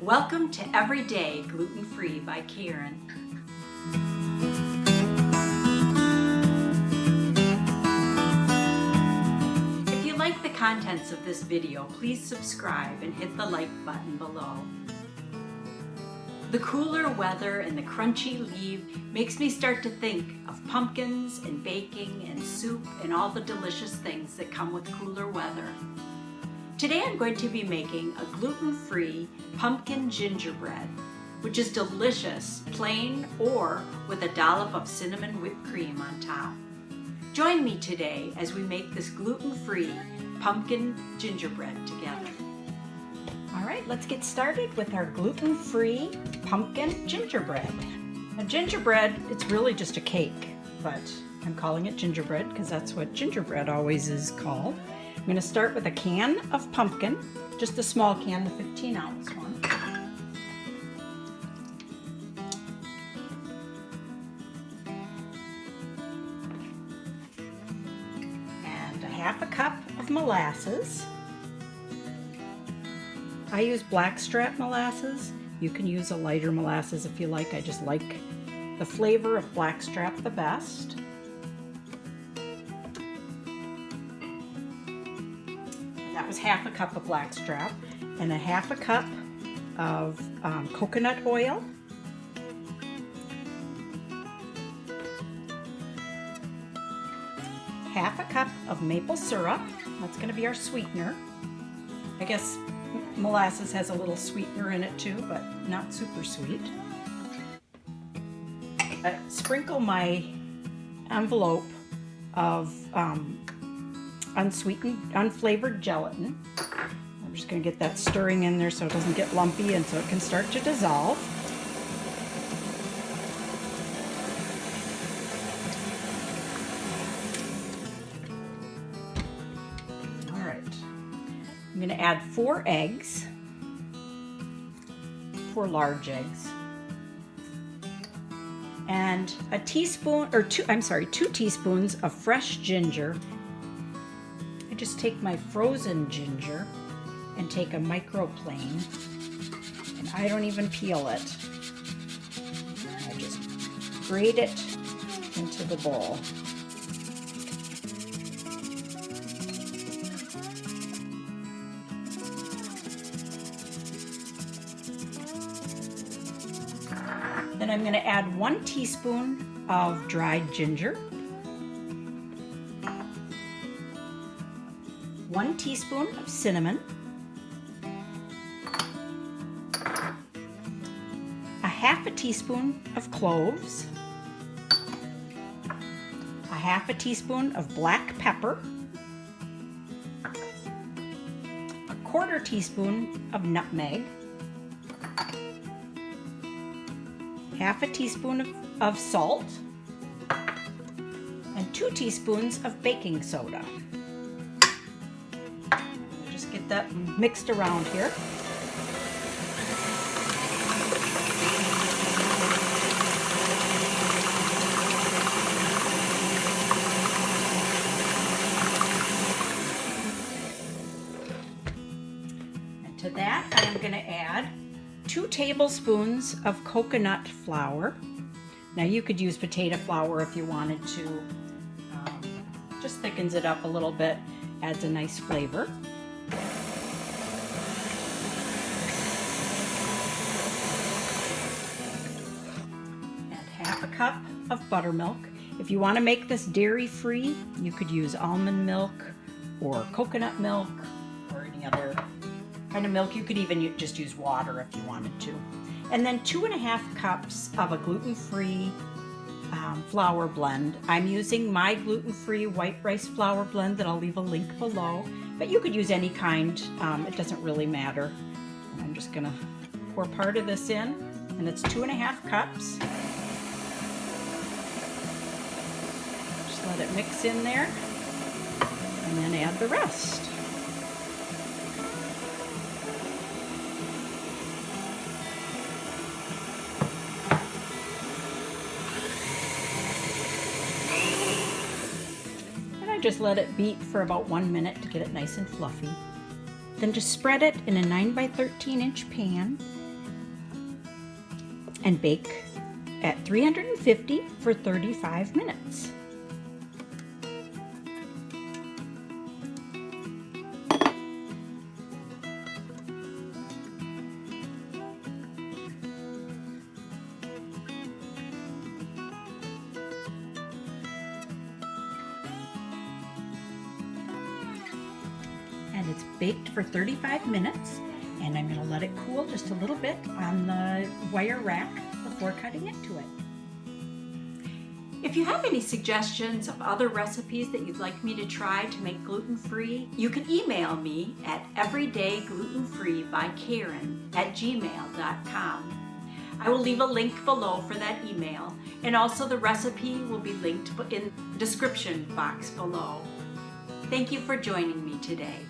Welcome to Everyday Gluten-Free by Karen. If you like the contents of this video, please subscribe and hit the like button below. The cooler weather and the crunchy leaf makes me start to think of pumpkins and baking and soup and all the delicious things that come with cooler weather. Today I'm going to be making a gluten-free pumpkin gingerbread, which is delicious plain or with a dollop of cinnamon whipped cream on top. Join me today as we make this gluten-free pumpkin gingerbread together. All right, let's get started with our gluten-free pumpkin gingerbread. Now, gingerbread, it's really just a cake, but I'm calling it gingerbread because that's what gingerbread always is called. I'm going to start with a can of pumpkin, just a small can, the 15-ounce one. And a half a cup of molasses. I use blackstrap molasses. You can use a lighter molasses if you like. I just like the flavor of blackstrap the best. That was half a cup of blackstrap and a half a cup of coconut oil. Half a cup of maple syrup. That's going to be our sweetener. I guess molasses has a little sweetener in it too, but not super sweet. I sprinkle my envelope of unsweetened, unflavored gelatin. I'm just going to get that stirring in there so it doesn't get lumpy and so it can start to dissolve. All right, I'm going to add 4 eggs, 4 large eggs, and a teaspoon, or 2 teaspoons of fresh ginger. I just take my frozen ginger and take a microplane, and I don't even peel it. I just grate it into the bowl. Then I'm going to add 1 teaspoon of dried ginger, 1 teaspoon of cinnamon, a half a teaspoon of cloves, a half a teaspoon of black pepper, a 1/4 teaspoon of nutmeg, half a teaspoon of salt, and 2 teaspoons of baking soda. Just get that mixed around here. And to that, I am going to add 2 tablespoons of coconut flour. Now you could use potato flour if you wanted to. Just thickens it up a little bit, adds a nice flavor. And half a cup of buttermilk. If you want to make this dairy-free, you could use almond milk or coconut milk or any other kind of milk. You could even just use water if you wanted to. And then 2½ cups of a gluten-free flour blend. I'm using my gluten-free white rice flour blend that I'll leave a link below, but you could use any kind. It doesn't really matter. And I'm just gonna pour part of this in, and it's 2½ cups. Just let it mix in there, and then add the rest. Just let it beat for about 1 minute to get it nice and fluffy. Then just spread it in a 9 by 13 inch pan and bake at 350 for 35 minutes. And it's baked for 35 minutes, and I'm going to let it cool just a little bit on the wire rack before cutting into it. If you have any suggestions of other recipes that you'd like me to try to make gluten-free, you can email me at everydayglutenfreebyKaren@gmail.com. I will leave a link below for that email, and also the recipe will be linked in the description box below. Thank you for joining me today.